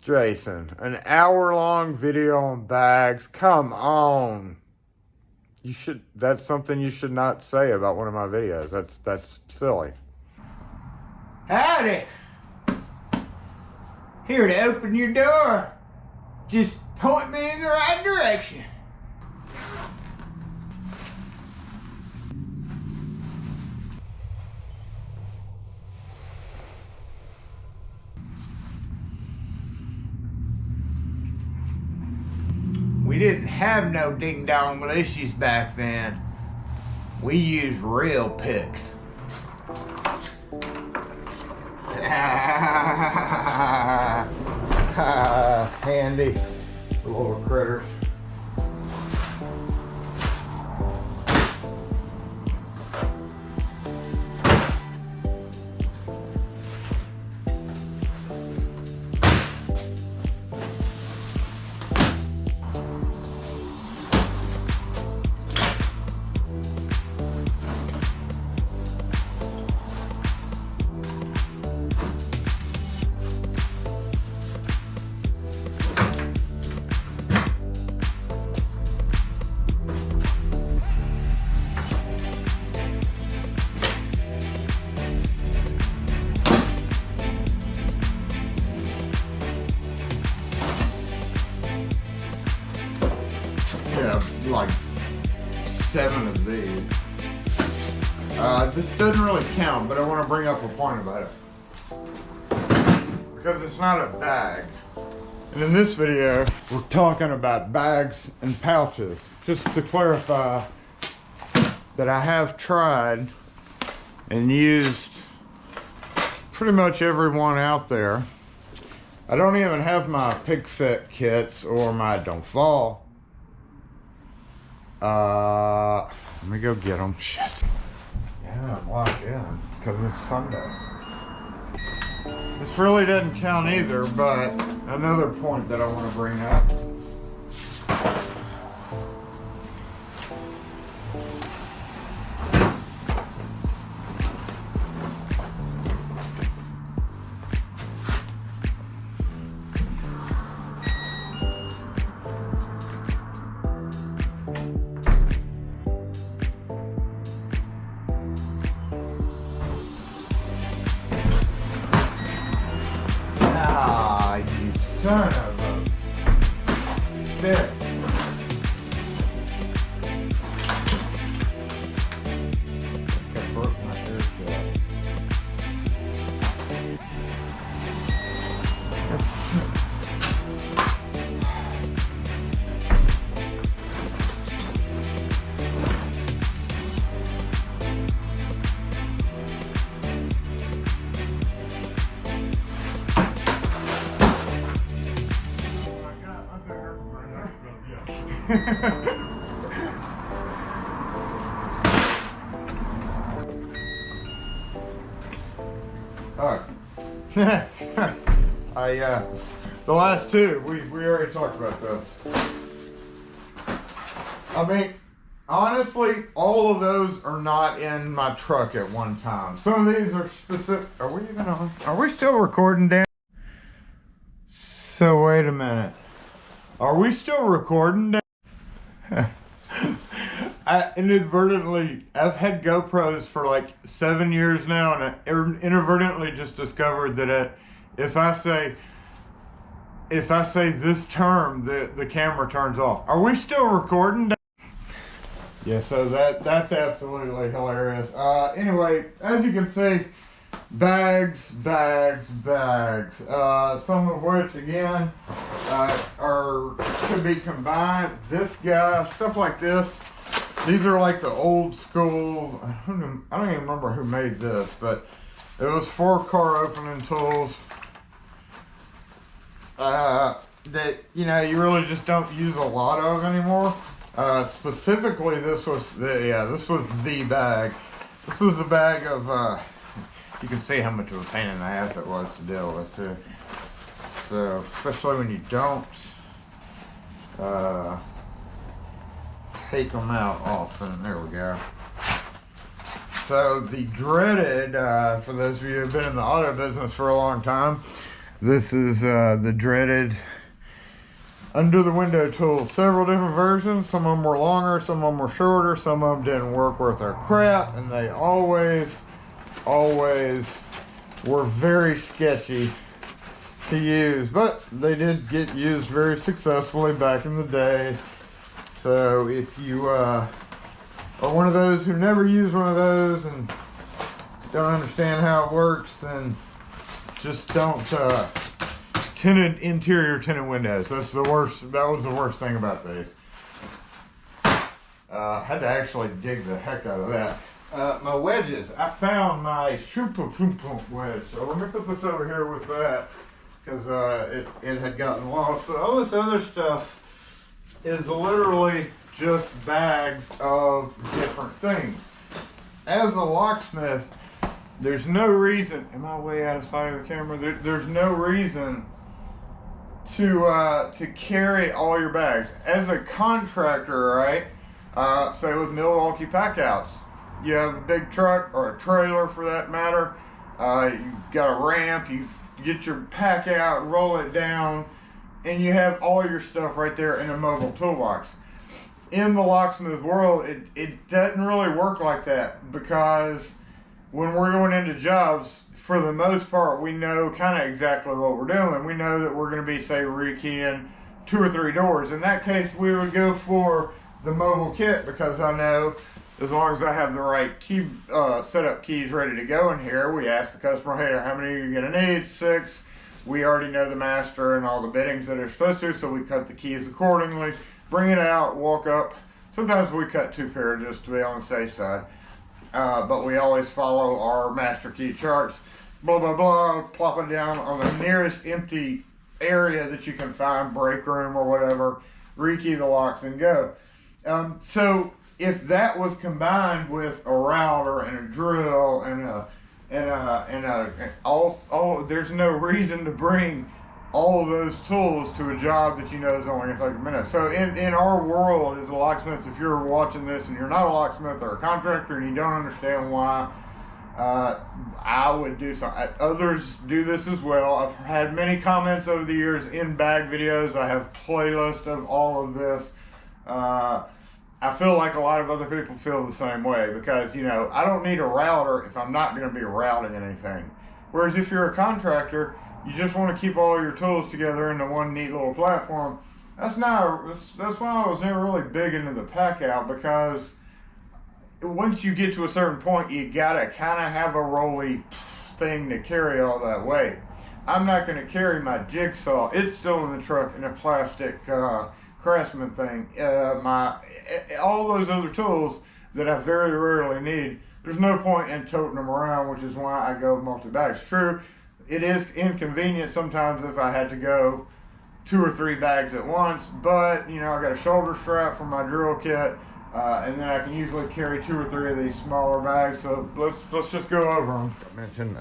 Jason, an hour-long video on bags. Come on. That's something you should not say about one of my videos. That's silly. Howdy. Here to open your door. Just point me in the right direction. We didn't have no ding-dong militias back then. We used real picks. Handy little critters. Like 7 of these. This doesn't really count, but I want to bring up a point about it. Because it's not a bag. And in this video, we're talking about bags and pouches. Just to clarify that I have tried and used pretty much every one out there. I don't even have my pick set kits or my don't fall. Let me go get them. Shit. Yeah, I'm locked in because it's Sunday. This really doesn't count either, but another point that I want to bring up. Son of a bitch. I broke my ear shut. The last two, we already talked about those. I mean, honestly, all of those are not in my truck at one time. Some of these are specific. Are we even on? Are we still recording, Dan? So wait a minute. Are we still recording, Dan? I've had GoPros for like 7 years now, and I inadvertently just discovered that if I say this term, the camera turns off. Are we still recording? Yeah, so that's absolutely hilarious. Anyway, as you can see, bags. Some of which, again, could be combined. This guy, stuff like this. These are like the old school. I don't even remember who made this, but it was 4 car opening tools. That you really just don't use a lot of anymore. Specifically, this was the bag. This was the bag of. You can see how much of a pain in the ass it was to deal with too. So especially when you don't take them out often. There we go. So the dreaded, for those of you who have been in the auto business for a long time, This is the dreaded under the window tool. Several different versions. Some of them were longer, some of them were shorter, some of them didn't work worth their crap, and they always were very sketchy to use, but they did get used very successfully back in the day. So if you are one of those who never used one of those and don't understand how it works, then just don't interior tinted windows. That's the worst. That was the worst thing about these. Had to actually dig the heck out of that. My wedges. I found my Shumpa wedge. So let me put this over here with that, because it had gotten lost. But all this other stuff is literally just bags of different things. As a locksmith, there's no reason. Am I way out of sight of the camera? There's no reason to carry all your bags. As a contractor, right? Say with Milwaukee Packouts, you have a big truck or a trailer for that matter. You got a ramp. You get your pack out, roll it down, and you have all your stuff right there in a mobile toolbox. In the locksmith world, it doesn't really work like that, because when we're going into jobs, for the most part, we know kind of exactly what we're doing. We know that we're going to be, say, rekeying 2 or 3 doors. In that case, we would go for the mobile kit, because I know as long as I have the right key setup keys ready to go in here, we ask the customer, hey, how many are you going to need? 6. We already know the master and all the biddings that are supposed to, so we cut the keys accordingly, bring it out, walk up. Sometimes we cut 2 pair just to be on the safe side. But we always follow our master key charts, blah, blah, blah, plop it down on the nearest empty area that you can find, break room or whatever, rekey the locks and go. So if that was combined with a router and a drill there's no reason to bring all of those tools to a job that you know is only going to take a minute. So in our world as a locksmith, if you're watching this and you're not a locksmith or a contractor and you don't understand why, I would do something. Others do this as well. I've had many comments over the years in bag videos. I have playlists of all of this. I feel like a lot of other people feel the same way, because, you know, I don't need a router if I'm not going to be routing anything. Whereas if you're a contractor, you just want to keep all your tools together into one neat little platform. That's why I was never really big into the Packout, because once you get to a certain point, you gotta kind of have a rolly thing to carry all that weight. I'm not going to carry my jigsaw. It's still in the truck in a plastic Craftsman thing. All those other tools that I very rarely need, there's no point in toting them around, which is why I go multi-bags. True, it is inconvenient sometimes if I had to go 2 or 3 bags at once, but you know, I got a shoulder strap for my drill kit, and then I can usually carry 2 or 3 of these smaller bags. So let's just go over them.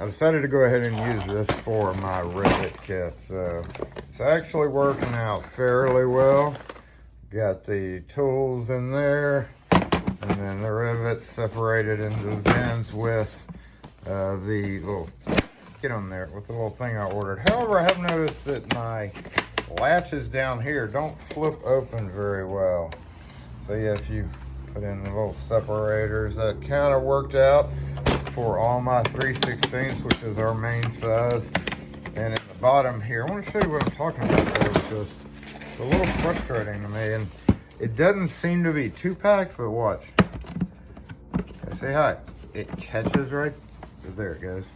I decided to go ahead and use this for my rivet kit, so it's actually working out fairly well. Got the tools in there, and then the rivets separated into the bins with the little, get on there, with the little thing I ordered. However, I have noticed that my latches down here don't flip open very well. So yeah, if you put in the little separators, that kind of worked out for all my 3/16, which is our main size. And at the bottom here, I want to show you what I'm talking about there, because it's a little frustrating to me, and it doesn't seem to be 2-packed, but watch. See how it catches right there. It goes.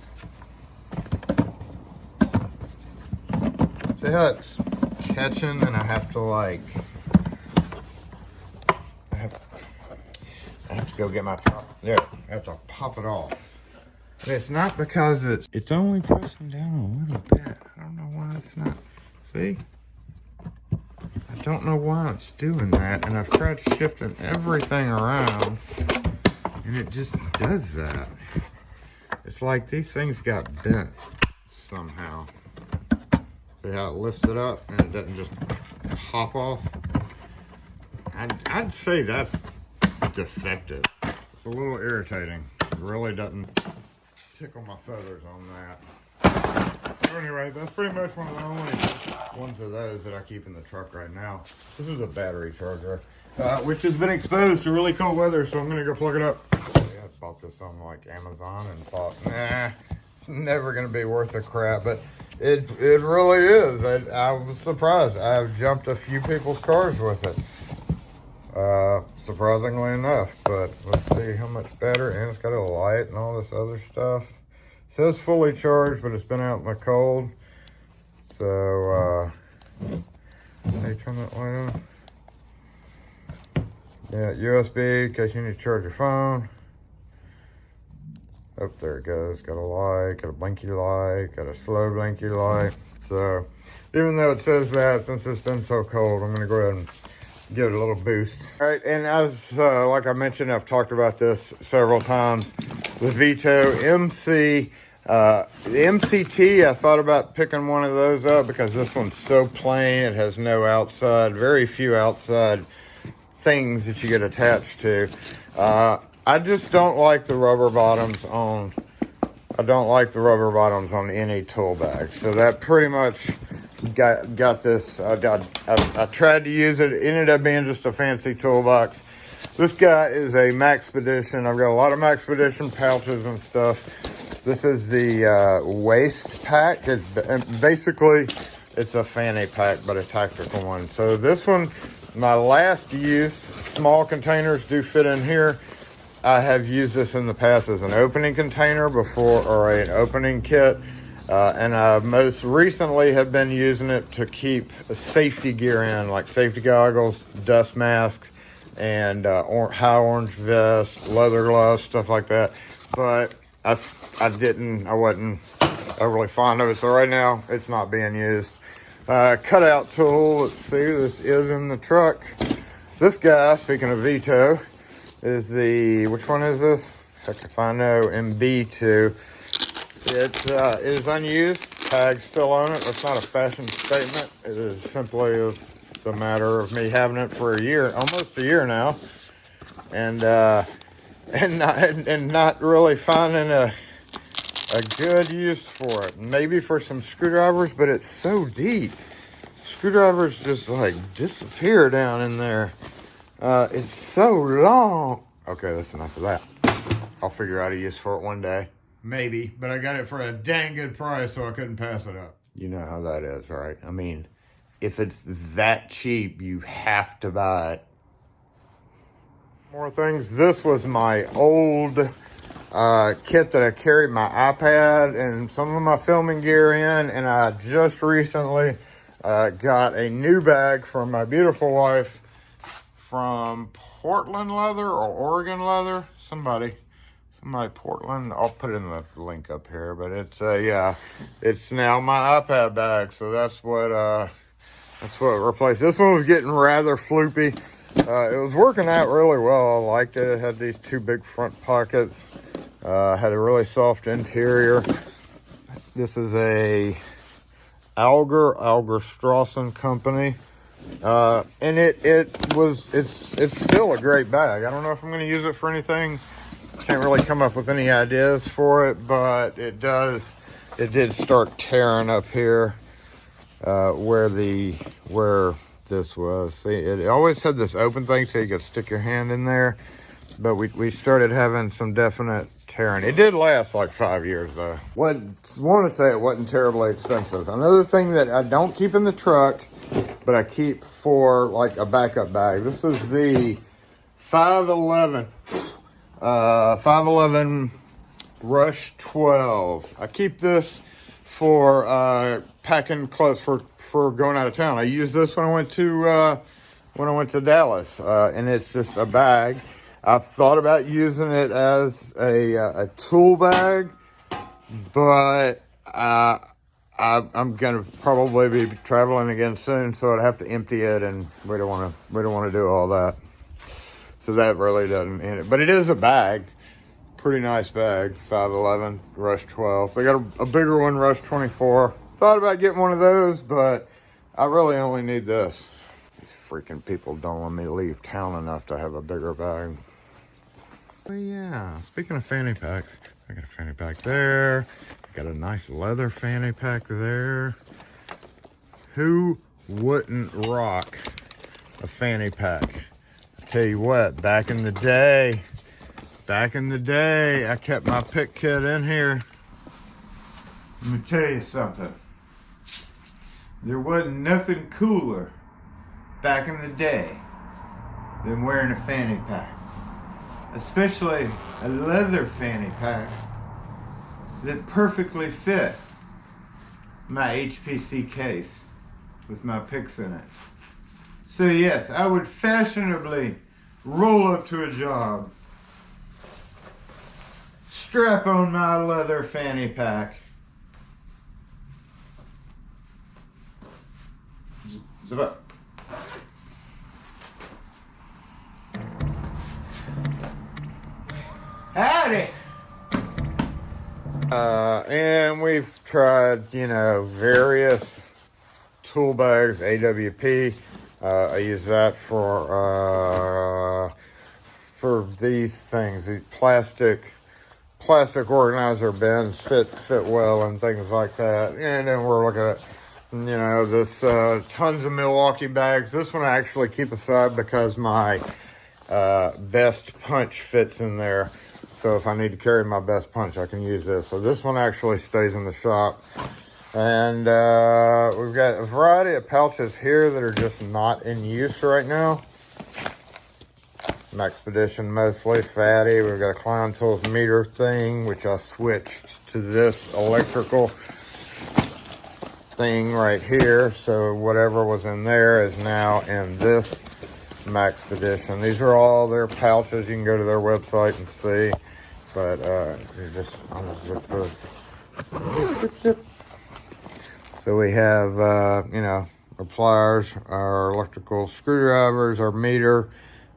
See how it's catching, and I have to like, I have to go get my top. There, I have to pop it off. And it's not because it's only pressing down a little bit. I don't know why it's not. See? I don't know why it's doing that, and I've tried shifting everything around, and it just does that. It's like these things got bent somehow. See how it lifts it up and it doesn't just pop off? I'd say that's defective. It's a little irritating. It really doesn't tickle my feathers on that. So anyway, that's pretty much one of the only ones of those that I keep in the truck right now. This is a battery charger, which has been exposed to really cold weather, so I'm gonna go plug it up. Yeah, I bought this on like Amazon and thought, nah, it's never gonna be worth a crap, but it really is. I was surprised. I've jumped a few people's cars with it. Surprisingly enough, but let's see how much battery, and it's got a light and all this other stuff. It says fully charged, but it's been out in the cold. So, how you turn that light on? Yeah, USB, in case you need to charge your phone. Oh, there it goes. Got a light, got a blinky light, got a slow blinky light. So, even though it says that, since it's been so cold, I'm gonna go ahead and give it a little boost. All right, and as like I mentioned, I've talked about this several times. The Veto MC, the MCT, I thought about picking one of those up because this one's so plain. It has no outside, very few outside things that you get attached to. I just don't like the rubber bottoms on. I don't like the rubber bottoms on any tool bag. So that pretty much got this. I tried to use it. It ended up being just a fancy toolbox. This guy is a Maxpedition. I've got a lot of Maxpedition pouches and stuff. This is the waist pack. Basically, it's a fanny pack, but a tactical one. So this one, my last use, small containers do fit in here. I have used this in the past as an opening container before, or an opening kit. And I most recently have been using it to keep safety gear in, like safety goggles, dust masks, and high orange vest, leather gloves, stuff like that. But I wasn't overly fond of it. So right now it's not being used. Cutout tool, let's see, this is in the truck. This guy, speaking of Veto, is the, which one is this? Heck if I know, MB2. It is unused, tag's still on it. That's not a fashion statement. It is simply the matter of me having it for a year, almost a year now. And not really finding a good use for it. Maybe for some screwdrivers, but it's so deep. Screwdrivers just like disappear down in there. It's so long. Okay, that's enough of that. I'll figure out a use for it one day. Maybe, but I got it for a dang good price, so I couldn't pass it up. You know how that is, right? I mean, if it's that cheap, you have to buy it. More things. This was my old kit that I carried my iPad and some of my filming gear in, and I just recently got a new bag from my beautiful wife from Portland Leather or Oregon Leather. Somebody Portland. I'll put it in the link up here, but it's yeah, it's now my iPad bag. So that's what replaced. This one was getting rather floopy. It was working out really well. I liked it. It had these two big front pockets. Had a really soft interior. This is a Algerstrassen company. And it's still a great bag. I don't know if I'm going to use it for anything. Can't really come up with any ideas for it, but it did start tearing up here, where this was. See, it always had this open thing so you could stick your hand in there, but we started having some definite tearing. It did last like 5 years though. Want to say it wasn't terribly expensive. Another thing that I don't keep in the truck, but I keep for like a backup bag. This is the 511 Rush 12. I keep this for packing clothes for going out of town. I used this when I went to Dallas, and it's just a bag. I've thought about using it as a tool bag, but I'm gonna probably be traveling again soon, so I'd have to empty it, and we don't want to do all that. So that really doesn't end it, but it is a bag, pretty nice bag. 511 Rush 12. They got a bigger one, Rush 24. Thought about getting one of those, but I really only need this. These freaking people don't let me leave town enough to have a bigger bag. But yeah, speaking of fanny packs, I got a fanny pack there. Got a nice leather fanny pack there. Who wouldn't rock a fanny pack? I tell you what, back in the day, I kept my pick kit in here. Let me tell you something. There wasn't nothing cooler back in the day than wearing a fanny pack. Especially a leather fanny pack that perfectly fit my HPC case with my picks in it. So yes, I would fashionably roll up to a job, strap on my leather fanny pack, zip up. Howdy! And we've tried, you know, various tool bags, AWP. I use that for these things. These plastic organizer bins fit well and things like that. And then we're looking at, you know, this tons of Milwaukee bags. This one I actually keep aside because my best punch fits in there. So if I need to carry my best punch, I can use this. So this one actually stays in the shop. And we've got a variety of pouches here that are just not in use right now. Maxpedition mostly, Fatty. We've got a Klein Tools meter thing, which I switched to this electrical thing right here. So whatever was in there is now in this Maxpedition. These are all their pouches. You can go to their website and see. But I'll just zip this. So we have, you know, our pliers, our electrical screwdrivers, our meter,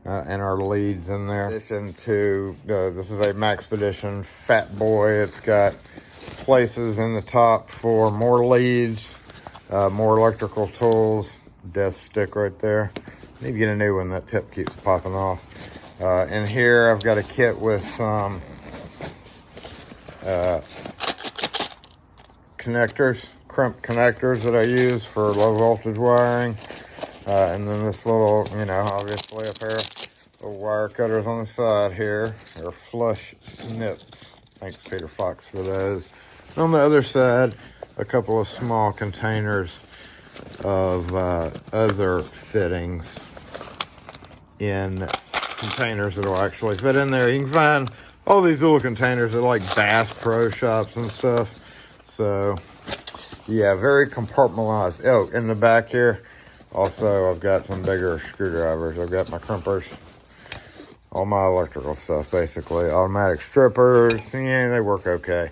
and our leads in there. In addition to, this is a Maxpedition Fat Boy. It's got places in the top for more leads, more electrical tools, desk stick right there. Need to get a new one. That tip keeps popping off. In here, I've got a kit with some connectors, crimp connectors that I use for low voltage wiring. And then this little, you know, obviously a pair of wire cutters on the side here. They're flush snips. Thanks, Peter Fox, for those. And on the other side, a couple of small containers of other fittings in containers that will actually fit in there. You can find all these little containers at like Bass Pro Shops and stuff. So, yeah, very compartmentalized. Oh, in the back here, also, I've got some bigger screwdrivers. I've got my crimpers, all my electrical stuff, basically. Automatic strippers, yeah, they work okay.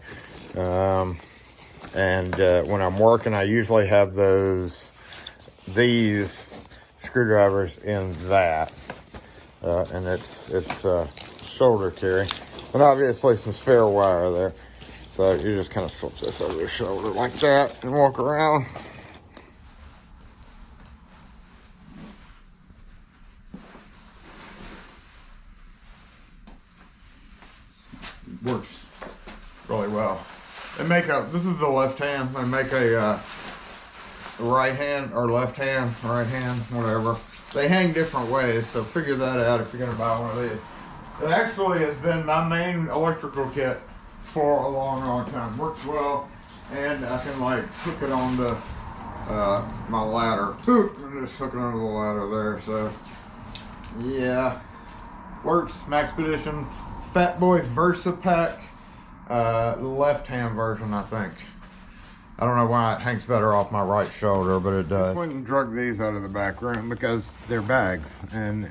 And when I'm working, I usually have these screwdrivers in that. And it's shoulder carry. But obviously some spare wire there. So you just kind of slip this over your shoulder like that and walk around. Works really well. They make this is the left hand. They make a right hand or left hand, right hand, whatever. They hang different ways, so figure that out if you're gonna buy one of these. It actually has been my main electrical kit for a long time. Works well, and I can like hook it onto my ladder. Boop, and just hook it onto the ladder there. So yeah, works. Maxpedition Fat Boy Versa Pack, left-hand version, I think. I don't know why it hangs better off my right shoulder, but it does. I went and drug these out of the back room because they're bags, and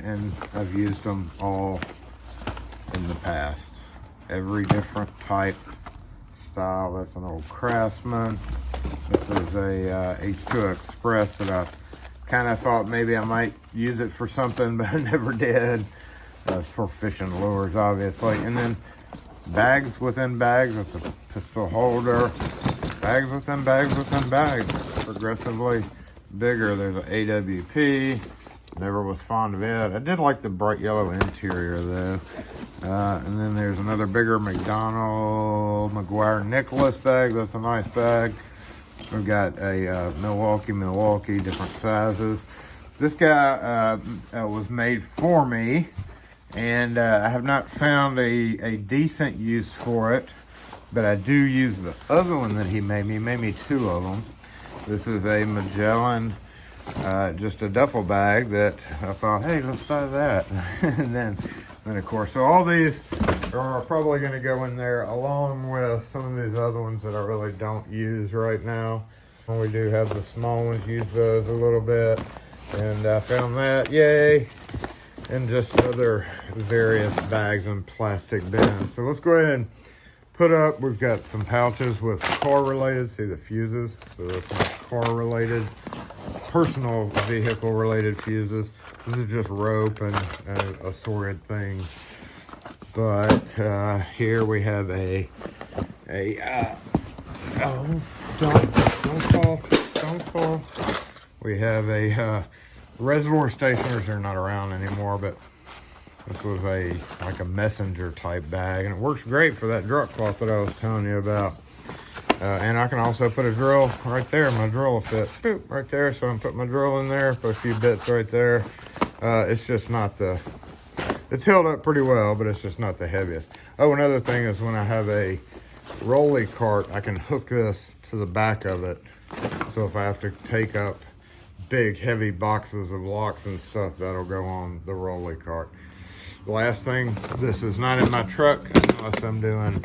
I've used them all in the past. Every different type, style. That's an old Craftsman. This is a H20 Express that I kind of thought maybe I might use it for something, but I never did. It's for fishing lures, obviously. And then bags within bags with a pistol holder. Bags within bags within bags. Progressively bigger. There's an AWP. Never was fond of it. I did like the bright yellow interior though. And then there's another bigger McGuire Nicholas bag. That's a nice bag. We've got a Milwaukee, different sizes. This guy was made for me, and I have not found a decent use for it, but I do use the other one that he made me. He made me two of them. This is a Magellan, just a duffel bag that I thought, hey, let's buy that. And then of course, so all these are probably going to go in there along with some of these other ones that I really don't use right now. We do have the small ones, use those a little bit. And I found that, yay. And just other various bags and plastic bins. So let's go ahead and put up, we've got some pouches with car related, see the fuses. So that's my car related, personal vehicle related fuses. This is just rope and assorted things. But here we have don't fall. We have a reservoir stationers. They're not around anymore, but this was like a messenger type bag, and it works great for that Dropcloth that I was telling you about. And I can also put a drill right there. My drill will fit right there, so I can put my drill in there, put a few bits right there. It's just not it's held up pretty well, but it's just not the heaviest. Oh, another thing is when I have a rolly cart, I can hook this to the back of it. So if I have to take up big heavy boxes of locks and stuff, that'll go on the rolly cart. The last thing, this is not in my truck unless I'm doing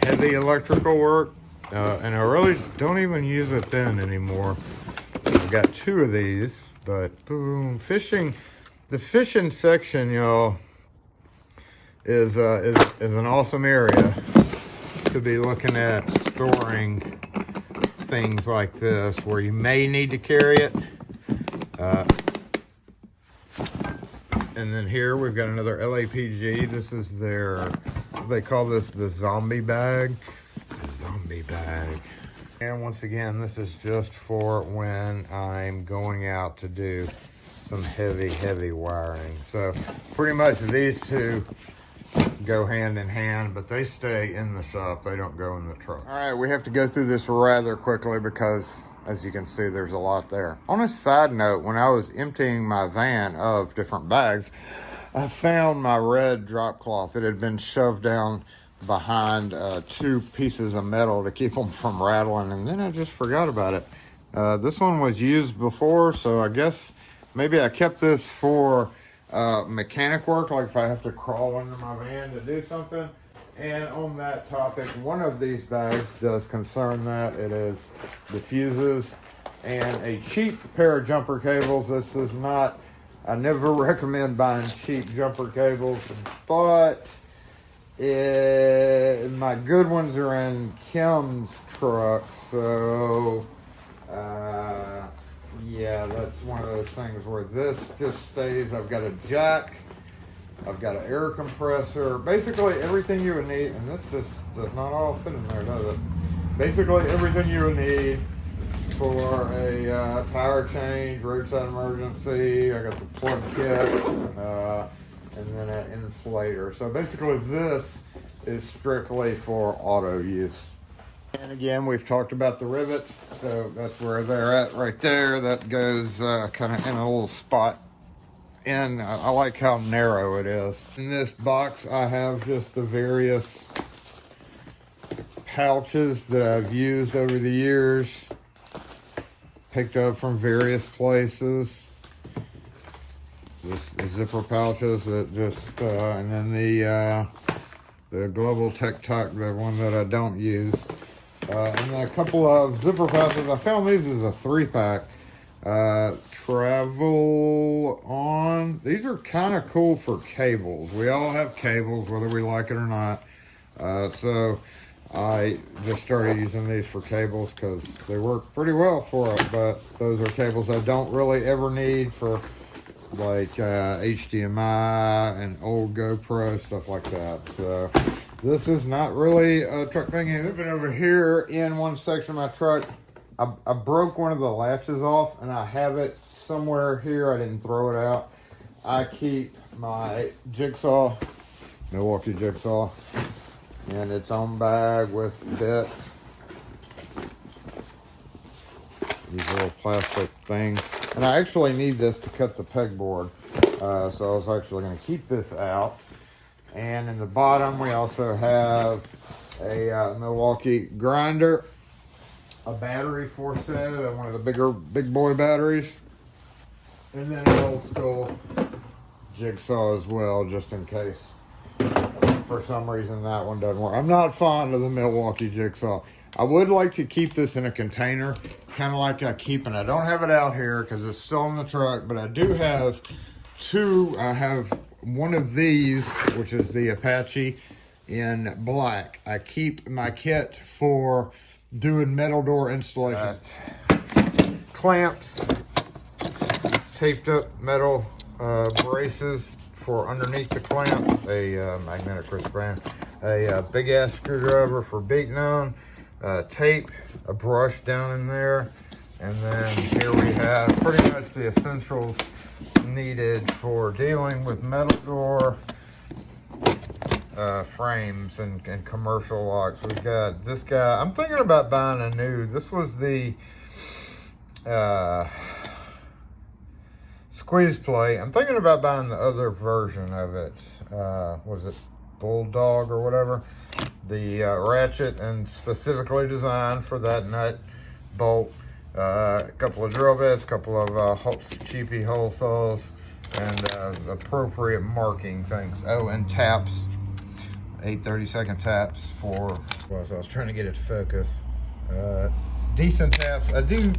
heavy electrical work. And I really don't even use it then anymore. I've got two of these, but boom, fishing. The fishing section, y'all, is an awesome area to be looking at storing things like this where you may need to carry it. And then here we've got another LAPG. This is they call this the zombie bag. And once again, this is just for when I'm going out to do some heavy wiring. So pretty much these two go hand in hand, but they stay in the shop. They don't go in the truck. All right, we have to go through this rather quickly because, as you can see, there's a lot there. On a side note, when I was emptying my van of different bags, I found my red Dropcloth. It had been shoved down behind two pieces of metal to keep them from rattling, and then I just forgot about it. This one was used before, so I guess maybe I kept this for mechanic work, like if I have to crawl under my van to do something. And on that topic, one of these bags does concern that. It is the fuses and a cheap pair of jumper cables. This is not, I never recommend buying cheap jumper cables, but my good ones are in Kim's truck, so yeah, that's one of those things where this just stays. I've got a jack, I've got an air compressor, basically everything you would need, and this just does not all fit in there, does it? Basically everything you would need for a tire change, roadside emergency. I got the plug kits, and then an inflator. So basically this is strictly for auto use. And again, we've talked about the rivets, so that's where they're at right there. That goes kind of in a little spot. And I like how narrow it is. In this box, I have just the various pouches that I've used over the years, picked up from various places. Just zipper pouches that just, and then the Global Tech Talk, the one that I don't use. And then a couple of zipper pouches. I found these as a 3-pack. Travel on. These are kind of cool for cables. We all have cables, whether we like it or not. So I just started using these for cables because they work pretty well for it. But those are cables I don't really ever need for like HDMI and old GoPro, stuff like that. So this is not really a truck thing. I've been over here in one section of my truck. I broke one of the latches off, and I have it somewhere here. I didn't throw it out. I keep my jigsaw, Milwaukee jigsaw, in its own bag with bits. These little plastic things. And I actually need this to cut the pegboard. So I was actually going to keep this out. And in the bottom, we also have a Milwaukee grinder, a battery for set, one of the big boy batteries, and then an old school jigsaw as well, just in case for some reason that one doesn't work. I'm not fond of the Milwaukee jigsaw. I would like to keep this in a container, kind of like I keep, and I don't have it out here because it's still in the truck, but I do have two. I have one of these, which is the Apache in black. I keep my kit for doing metal door installation. Clamps, taped up metal braces for underneath the clamps, a magnetic wristband, a big ass screwdriver for beating on, tape, a brush down in there, and then here we have pretty much the essentials needed for dealing with metal door frames and commercial locks. We've got this guy. I'm thinking about buying a new, this was the squeeze plate. I'm thinking about buying the other version of it. What is it? Bulldog or whatever. The ratchet and specifically designed for that nut bolt. A couple of drill bits, a couple of cheapy hole saws, and appropriate marking things. Oh, and taps. 8/32 taps for, well, so I was trying to get it to focus. Decent taps. I do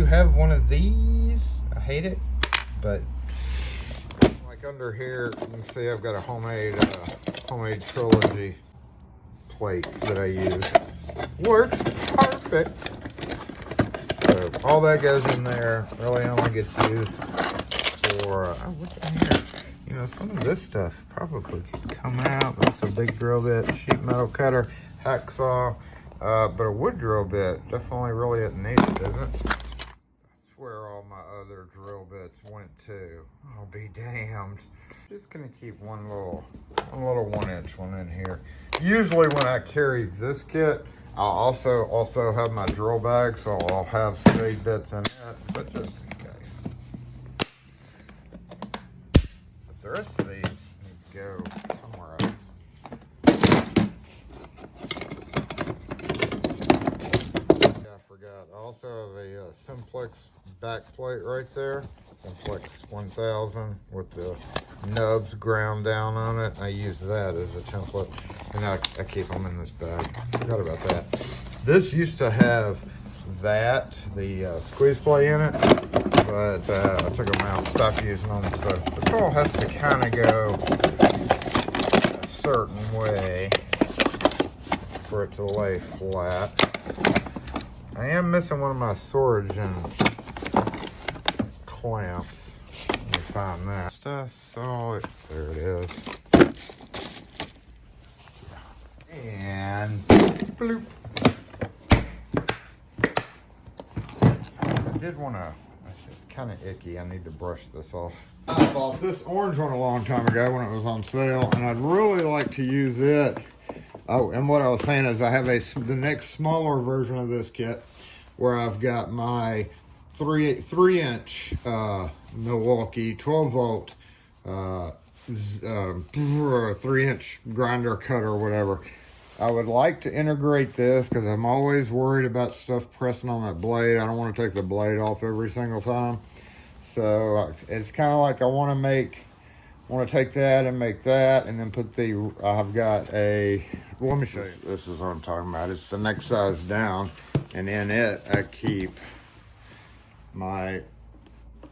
have one of these. I hate it, but like under here, you can see I've got a homemade trilogy plate that I use. Works perfect. So all that goes in there. Really only gets used for what's in here? You know, some of this stuff probably could come out. That's a big drill bit, sheet metal cutter, hacksaw, but a wood drill bit definitely really isn't needed, is it? That's where all my other drill bits went to. I'll be damned. Just gonna keep one little 1-inch one in here. Usually when I carry this kit, I'll also have my drill bag, so I'll have spade bits in it, but just in case. But the rest of these need to go somewhere else. I forgot. I also have a Simplex back plate right there. Simplex 1000 with the nubs ground down on it. I use that as a template, and I keep them in this bag. Forgot about that. This used to have the squeeze plate in it, but I took them out, stopped using them. So this all has to kind of go a certain way for it to lay flat. I am missing one of my storage and clamps. Let me find that. I saw it. There it is. And bloop. I did want to, it's just kind of icky. I need to brush this off. I bought this orange one a long time ago when it was on sale, and I'd really like to use it. Oh, and what I was saying is I have the next smaller version of this kit where I've got my 3-inch Milwaukee 12-volt 3-inch grinder cutter or whatever. I would like to integrate this because I'm always worried about stuff pressing on that blade. I don't want to take the blade off every single time. So it's kind of like I want to take that and make that, and then put I've got a, well, let me show you. This is what I'm talking about. It's the next size down, and in it I keep my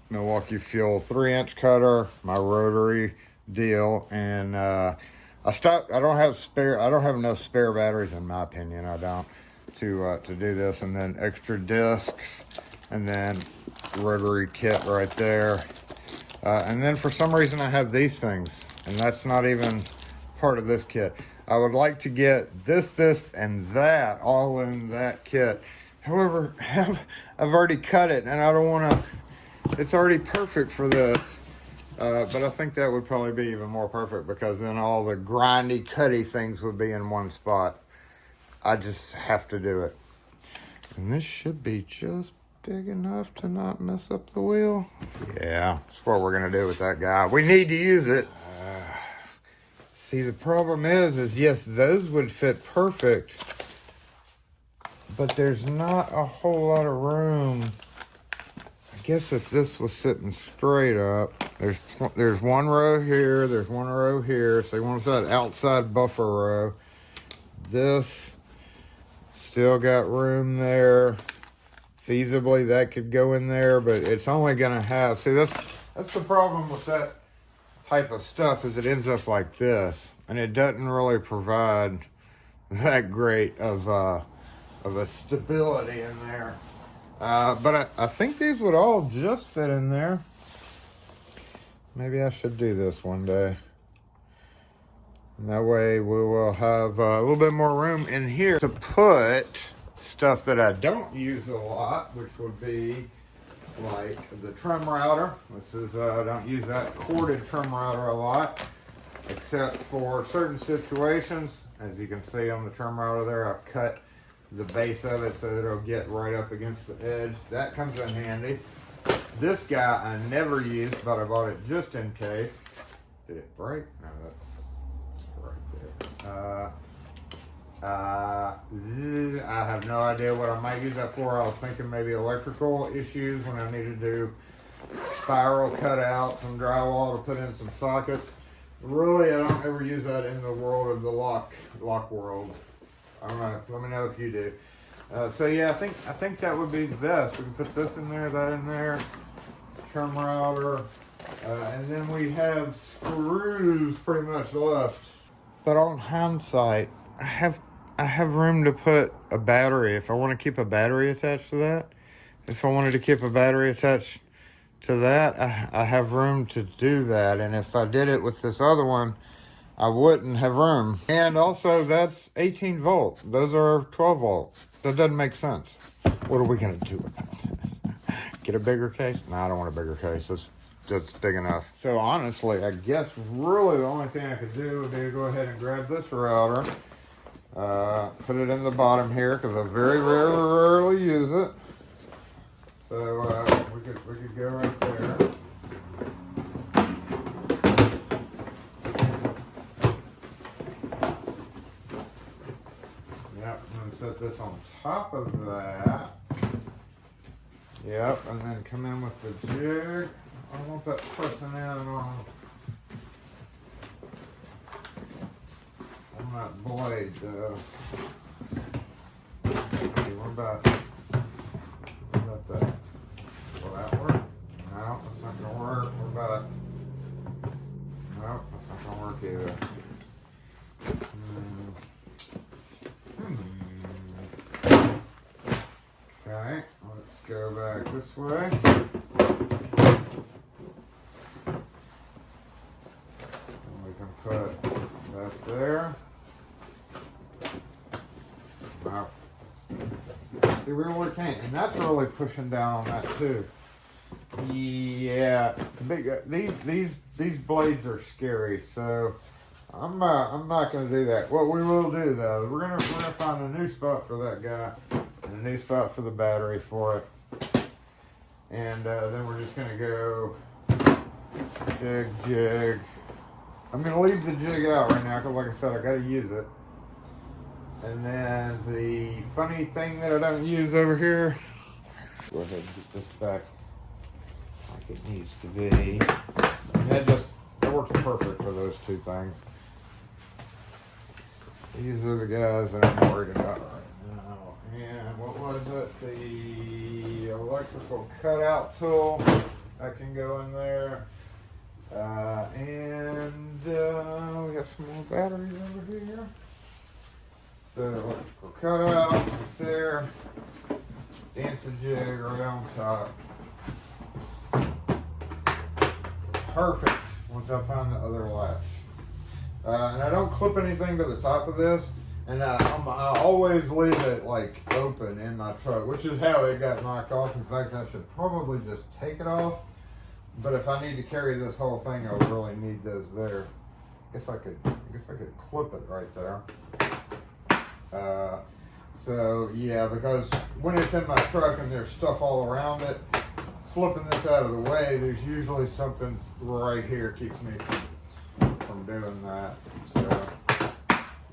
Milwaukee Fuel 3-inch cutter, my rotary deal, and I don't have enough spare batteries, in my opinion. I don't to do this, and then extra discs, and then rotary kit right there, and then for some reason I have these things, and that's not even part of this kit. I would like to get this, and that all in that kit, However, I've already cut it, and I don't want to. It's already perfect for this, but I think that would probably be even more perfect because then all the grindy, cutty things would be in one spot. I just have to do it, and this should be just big enough to not mess up the wheel. Yeah, that's what we're gonna do with that guy. We need to use it. See, the problem is yes, those would fit perfect. But there's not a whole lot of room. I guess if this was sitting straight up, there's one row here, there's one row here. So you want that outside buffer row. This still got room there. Feasibly, that could go in there, but it's only gonna have. See, that's the problem with that type of stuff is it ends up like this, and it doesn't really provide that great of a stability in there. But I think these would all just fit in there. Maybe I should do this one day. And that way we will have a little bit more room in here to put stuff that I don't use a lot, which would be like the trim router. This is, I don't use that corded trim router a lot, except for certain situations. As you can see on the trim router there, I've cut the base of it so that it'll get right up against the edge. That comes in handy. This guy I never used, but I bought it just in case. Did it break? No, that's right there. I have no idea what I might use that for. I was thinking maybe electrical issues when I need to do spiral cutouts, some drywall to put in some sockets. Really, I don't ever use that in the world of the lock world. I don't know. Let me know if you do. So yeah, I think that would be the best. We can put this in there, that in there, trim router, and then we have screws pretty much left. But on hindsight, I have room to put a battery if I want to keep a battery attached to that. If I wanted to keep a battery attached to that, I have room to do that. And if I did it with this other one, I wouldn't have room. And also, that's 18 volts. Those are 12 volts. That doesn't make sense. What are we going to do about this? Get a bigger case? No, I don't want a bigger case. That's big enough. So honestly, I guess really the only thing I could do would be to go ahead and grab this router. Put it in the bottom here because I very rarely use it. So we could go right there. Yep, I'm gonna set this on top of that. Yep, and then come in with the jig. I don't want that pressing in on that blade though. Okay, what about that? Will that work? No, that's not gonna work. What about it? No, that's not gonna work either. Okay, let's go back this way. And we can put that there. Wow. See, we really can't, and that's really pushing down on that too. Yeah, these blades are scary, so I'm not gonna do that. What we will do though, we're gonna find a new spot for that guy and a new spot for the battery for it, and then we're just gonna go jig. I'm gonna leave the jig out right now because, like I said, I gotta use it. And then the funny thing that I don't use over here, go ahead and get this back like it needs to be. And that works perfect for those two things. These are the guys that I'm worried about right now. And what was it? The electrical cutout tool that can go in there. And we have some more batteries over here. So electrical cutout right there, dancing jig right on top. Perfect. Once I find the other latch, and I don't clip anything to the top of this, And I always leave it like open in my truck, which is how it got knocked off. In fact, I should probably just take it off. But if I need to carry this whole thing, I would really need those there. I guess I could clip it right there. So yeah, because when it's in my truck and there's stuff all around it, flipping this out of the way, there's usually something right here keeps me from doing that. So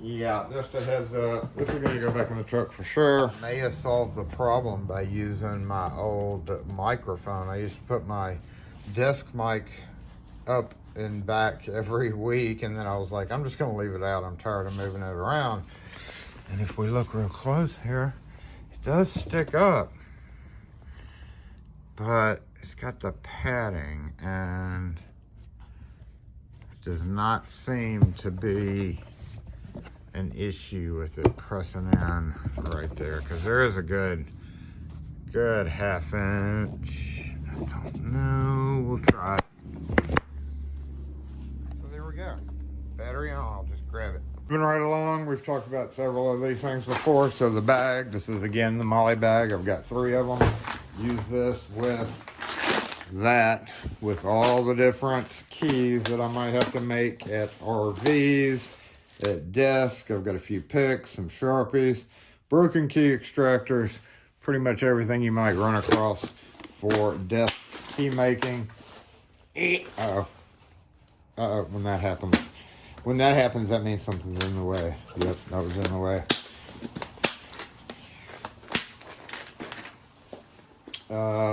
yeah, just a heads up. This is gonna go back in the truck for sure. I may have solved the problem by using my old microphone. I used to put my desk mic up and back every week, and then I was like, I'm just gonna leave it out. I'm tired of moving it around. And if we look real close here, it does stick up, but it's got the padding and it does not seem to be an issue with it pressing in right there, because there is a good half inch. I don't know, we'll try it. So there we go, battery on. I'll just grab it. Moving right along, we've talked about several of these things before. So the bag, this is again the Molle bag. I've got 3 of them. Use this with that, with all the different keys that I might have to make at RVs, at desk. I've got a few picks, some Sharpies, broken key extractors, pretty much everything you might run across for desk key making. Uh-oh, when that happens. When that happens, that means something's in the way. Yep, that was in the way.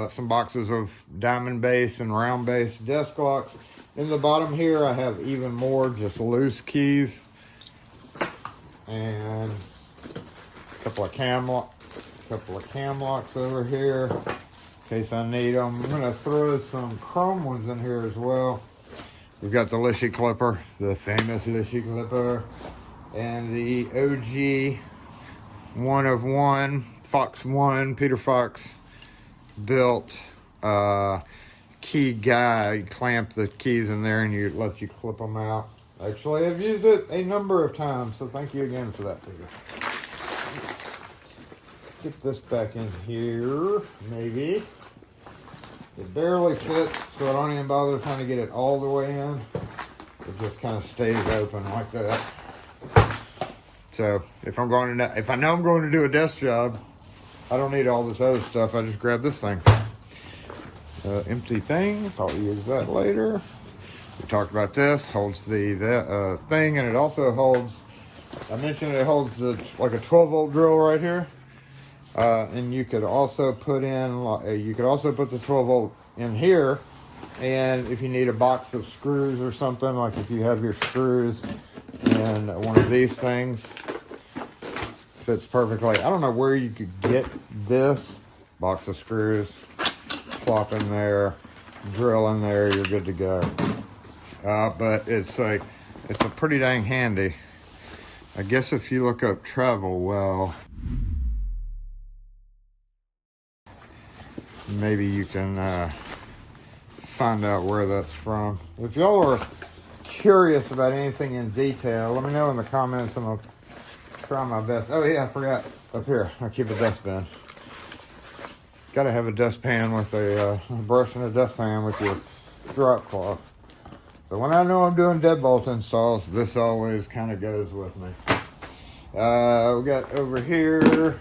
Some boxes of diamond base and round base desk locks. In the bottom here, I have even more just loose keys. And a couple of cam locks over here in case I need them. I'm gonna throw some chrome ones in here as well. We've got the Lishy clipper, the famous Lishy clipper, and the OG 1 of 1, Fox 1, Peter Fox built key guide. You clamp the keys in there and it lets you clip them out. Actually, I've used it a number of times, so thank you again for that, Peter. Get this back in here, maybe. It barely fits, so I don't even bother trying to get it all the way in. It just kind of stays open like that. So if I know I'm going to do a desk job, I don't need all this other stuff. I just grab this thing. Empty thing. I'll use that later. We talked about this. Holds the thing, and it also holds. I mentioned it holds like a 12-volt drill right here. And you could also put the 12 volt in here, and if you need a box of screws or something, like if you have your screws in one of these things, fits perfectly. I don't know where you could get this box of screws. Plop in there, drill in there, you're good to go. But it's a pretty dang handy. I guess if you look up travel well, maybe you can find out where that's from. If y'all are curious about anything in detail, let me know in the comments and I'll try my best. Oh yeah, I forgot up here. I'll keep a dustpan. Gotta have a dustpan with a brush and a dustpan with your drop cloth. So when I know I'm doing deadbolt installs, this always kind of goes with me. We got over here,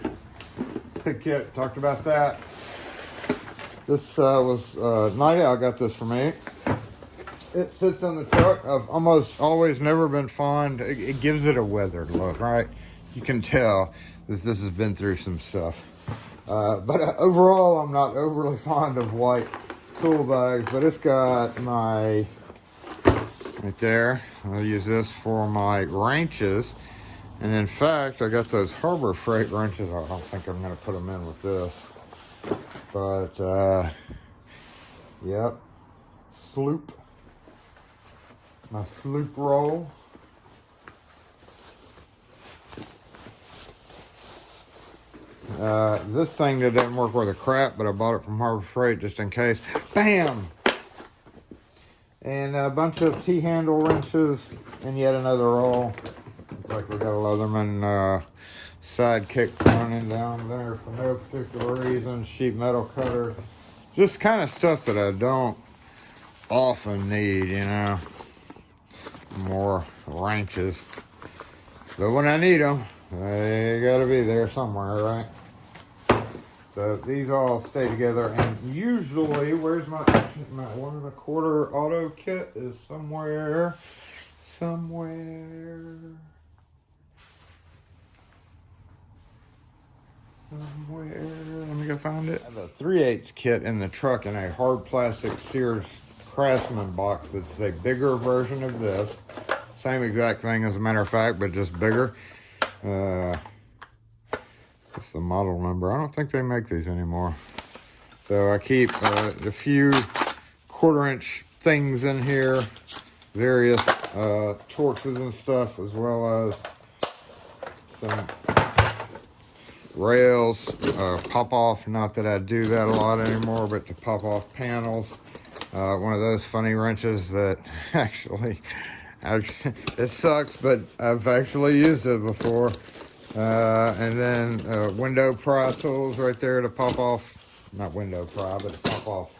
pick kit, talked about that. This was Night Owl got this for me. It sits in the truck. I've almost always never been fond. It gives it a weathered look, right? You can tell that this has been through some stuff. But overall, I'm not overly fond of white tool bags. But it's got my, right there. I'll use this for my wrenches. And in fact, I got those Harbor Freight wrenches. I don't think I'm going to put them in with this. But, yep, sloop, my sloop roll. This thing that doesn't work worth a crap, but I bought it from Harbor Freight just in case. Bam! And a bunch of T-handle wrenches and yet another roll. like we got a Leatherman sidekick running down there for no particular reason. Sheet metal cutters. Just kind of stuff that I don't often need, you know. More wrenches. But when I need them, they gotta be there somewhere, right? So these all stay together, and usually, where's my 1 1/4 auto kit is somewhere. Let me go find it. I have a 3/8 kit in the truck in a hard plastic Sears Craftsman box. That's a bigger version of this. Same exact thing, as a matter of fact, but just bigger. That's the model number. I don't think they make these anymore. So I keep a few 1/4-inch things in here, various torches and stuff, as well as some rails, pop off. Not that I do that a lot anymore, but to pop off panels. One of those funny wrenches that actually, it sucks, but I've actually used it before. And then window pry tools right there to pop off, not window pry, but to pop off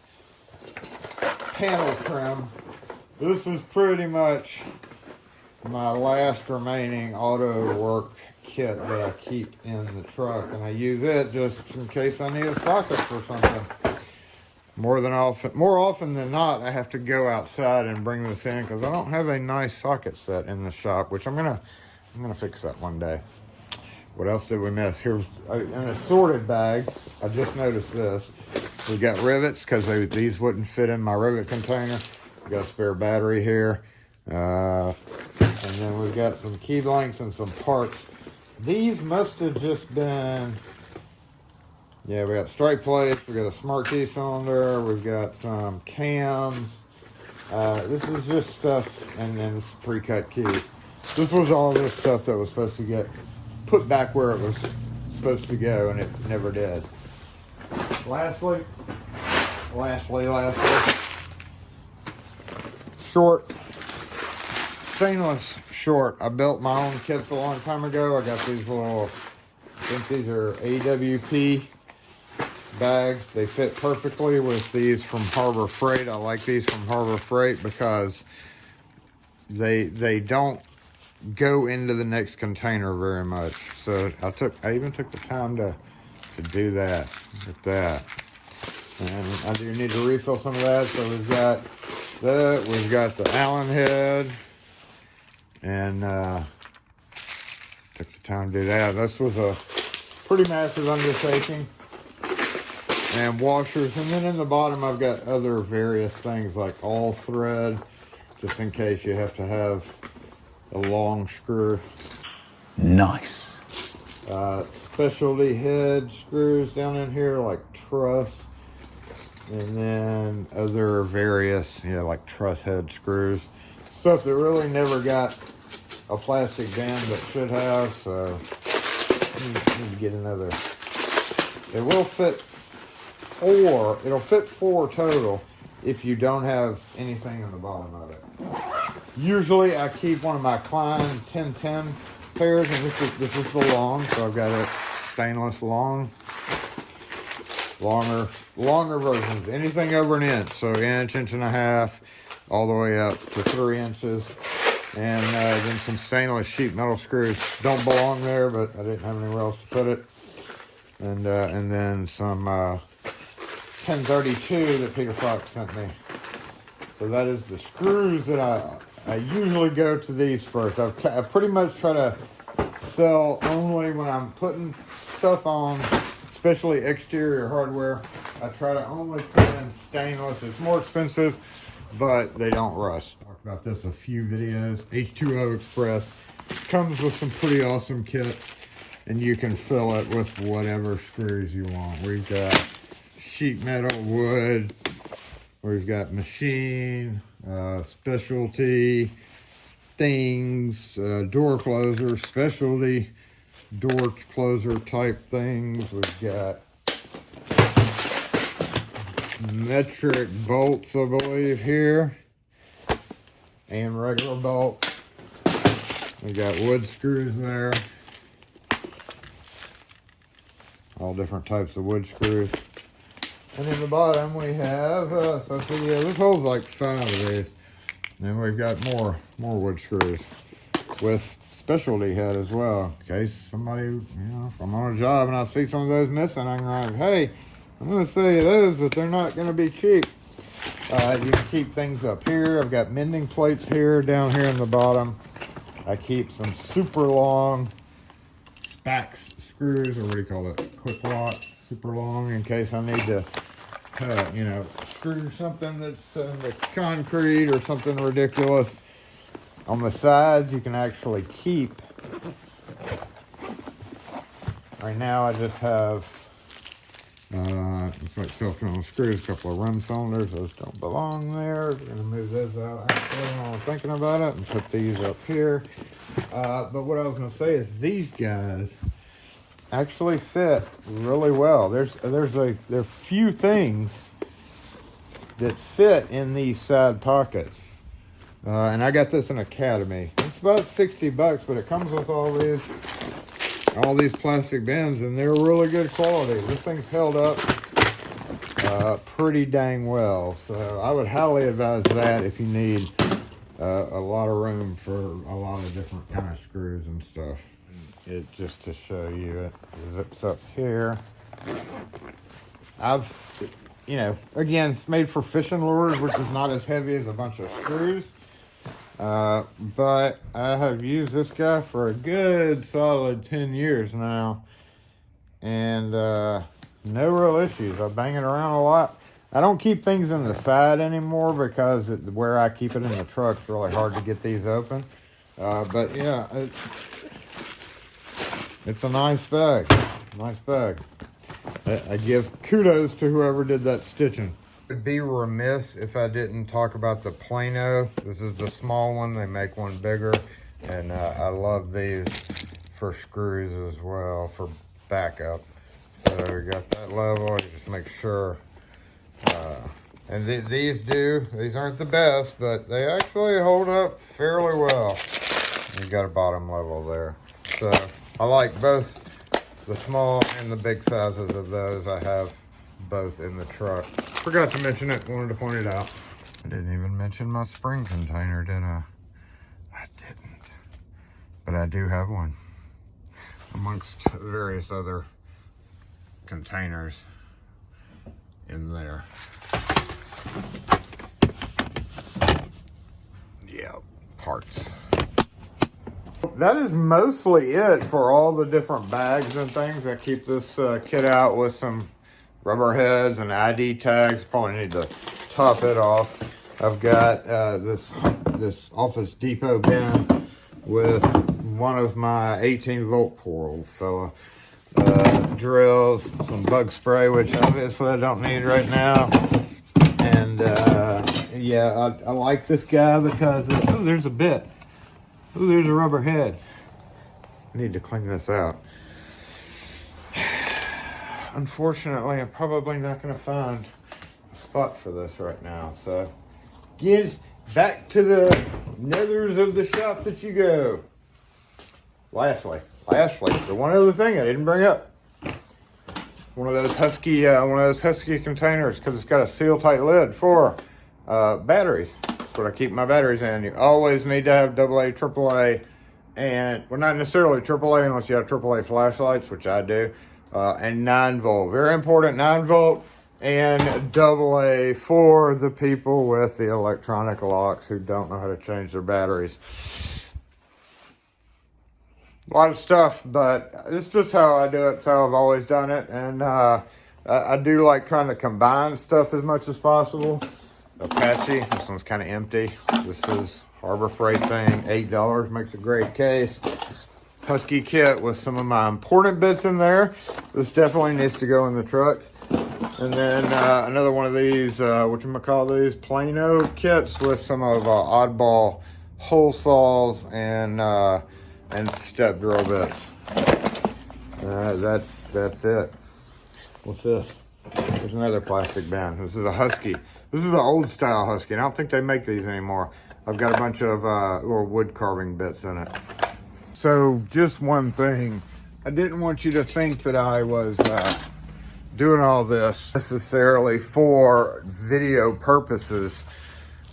panel trim. This is pretty much my last remaining auto work kit that I keep in the truck, and I use it just in case I need a socket for something. More often than not, I have to go outside and bring this in because I don't have a nice socket set in the shop, which I'm gonna fix that one day. What else did we miss? Here's an assorted bag. I just noticed this. We got rivets because these wouldn't fit in my rivet container. We got a spare battery here. And then we've got some key blanks and some parts. These must have just been, yeah, we got strike plates. We got a smart key cylinder. We've got some cams. This is just stuff, and then this pre-cut keys. This was all this stuff that was supposed to get put back where it was supposed to go, and it never did. Lastly, short, stainless short. I built my own kits a long time ago. I got these little, I think these are AWP bags. They fit perfectly with these from Harbor Freight. I like these from Harbor Freight because they don't go into the next container very much. So I even took the time to do that with that. And I do need to refill some of that. So we've got that. We've got the Allen head, and took the time to do that. This was a pretty massive undertaking. And washers, and then in the bottom I've got other various things like all thread, just in case you have to have a long screw. Nice. Specialty head screws down in here, like truss, and then other various, like truss head screws. Stuff that really never got a plastic band but should have, so I need to get another. It will fit 4, it'll fit 4 total if you don't have anything in the bottom of it. Usually I keep one of my Klein 1010 pairs, and this is the long, so I've got a stainless longer versions. Anything over an inch, so inch and a half, all the way up to 3 inches. And then some stainless sheet metal screws. Don't belong there, but I didn't have anywhere else to put it. And then some 1032 that Peter Fox sent me. So that is the screws that I usually go to these first. I pretty much try to sell only when I'm putting stuff on, especially exterior hardware. I try to only put in stainless. It's more expensive, but they don't rust. Talked about this a few videos. H20 Express comes with some pretty awesome kits, and you can fill it with whatever screws you want. We've got sheet metal, wood. We've got machine, specialty things, door closer, specialty door closer type things. We've got metric bolts, I believe, here, and regular bolts. We got wood screws there. All different types of wood screws. And in the bottom we have, so see, yeah, this holds like 5 of these. And we've got more wood screws with specialty head as well. In case somebody, you know, if I'm on a job and I see some of those missing, I'm like, hey, I'm gonna sell you those, but they're not gonna be cheap. You can keep things up here. I've got mending plates here, down here in the bottom. I keep some super long Spax screws, or what do you call it? Quick lock, super long, in case I need to, you know, screw something that's in the concrete or something ridiculous. On the sides, you can actually keep. Right now, I just have it's like self-drilled screws, a couple of rim cylinders. Those don't belong there. We're gonna move those out actually while I'm thinking about it and put these up here. But what I was gonna say is these guys actually fit really well. There are few things that fit in these side pockets. And I got this in Academy. It's about $60, but it comes with all these plastic bins, and they're really good quality. This thing's held up pretty dang well. So I would highly advise that if you need a lot of room for a lot of different kind of screws and stuff. It just to show you, it zips up here. You know, again, it's made for fishing lures, which is not as heavy as a bunch of screws. But I have used this guy for a good solid 10 years now. And no real issues. I bang it around a lot. I don't keep things in the side anymore because where I keep it in the truck, it's really hard to get these open. But yeah, it's a nice bag. Nice bag. I give kudos to whoever did that stitching. I'd be remiss if I didn't talk about the Plano. This is the small one. They make one bigger, and I love these for screws as well, for backup. So we got that level. You just make sure. And these aren't the best, but they actually hold up fairly well. You got a bottom level there. So I like both the small and the big sizes of those. I have both in the truck. Forgot to mention it, wanted to point it out. I didn't even mention my spring container, did I? I didn't. But I do have one, amongst various other containers in there. Yeah, parts. That is mostly it for all the different bags and things. I keep this kit out with some rubber heads and ID tags. Probably need to top it off. I've got this Office Depot bin with one of my 18-volt, poor old fella, drills, some bug spray, which obviously I don't need right now. And yeah, I like this guy because there's a bit. Ooh, there's a rubber head. I need to clean this out. Unfortunately, I'm probably not going to find a spot for this right now. So, get back to the nethers of the shop that you go. Lastly, the one other thing I didn't bring up. One of those husky containers, because it's got a seal-tight lid for batteries. That's what I keep my batteries in. You always need to have AA, AAA, and well, not necessarily AAA unless you have AAA flashlights, which I do, and 9 volt. Very important, 9 volt and AA for the people with the electronic locks who don't know how to change their batteries. A lot of stuff, but it's just how I do it. It's how I've always done it. And I do like trying to combine stuff as much as possible. Apache, this one's kind of empty. This is Harbor Freight thing, $8, makes a great case. Husky kit with some of my important bits in there. This definitely needs to go in the truck. And then another one of these, whatchamacall these, Plano kits with some of oddball hole saws and step drill bits. That's it. What's this? There's another plastic bin. This is a Husky. This is an old style Husky, and I don't think they make these anymore. I've got a bunch of little wood carving bits in it. So just one thing, I didn't want you to think that I was doing all this necessarily for video purposes,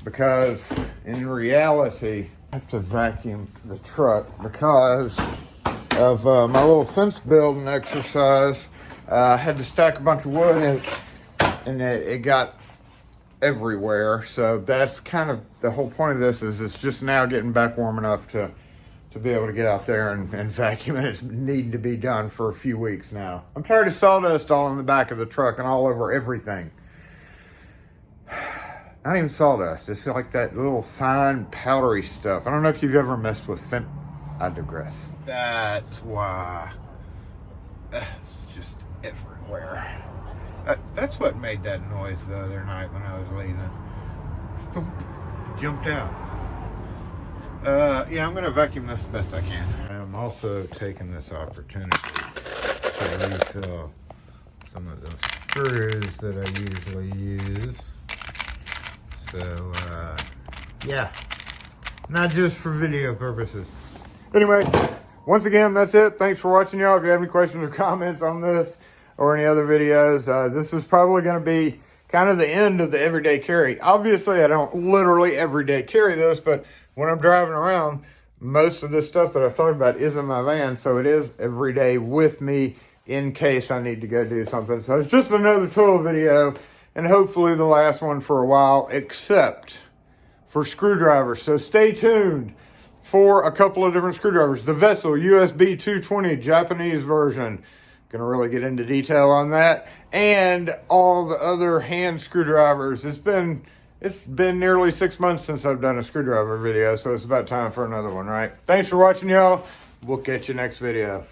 because in reality I have to vacuum the truck because of my little fence building exercise. I had to stack a bunch of wood and it got everywhere. So that's kind of the whole point of this, is it's just now getting back warm enough to be able to get out there and vacuum, and it's needing to be done for a few weeks now. I'm tired of sawdust all in the back of the truck and all over everything. Not even sawdust, it's like that little fine powdery stuff. I don't know if you've ever messed with I digress. That's why it's just everywhere. That's what made that noise the other night when I was leaving. Thump, jumped out. Yeah, I'm going to vacuum this the best I can. I'm also taking this opportunity to refill some of the screws that I usually use. So, yeah, not just for video purposes. Anyway, once again, that's it. Thanks for watching, y'all. If you have any questions or comments on this or any other videos, this is probably going to be kind of the end of the everyday carry. Obviously, I don't literally everyday carry this, but when I'm driving around, most of this stuff that I've talked about is in my van, so it is every day with me in case I need to go do something. So it's just another tool video, and hopefully the last one for a while, except for screwdrivers. So stay tuned for a couple of different screwdrivers. The Vessel USB 220 Japanese version. Gonna really get into detail on that. And all the other hand screwdrivers. It's been nearly 6 months since I've done a screwdriver video, so it's about time for another one, right? Thanks for watching, y'all. We'll catch you next video.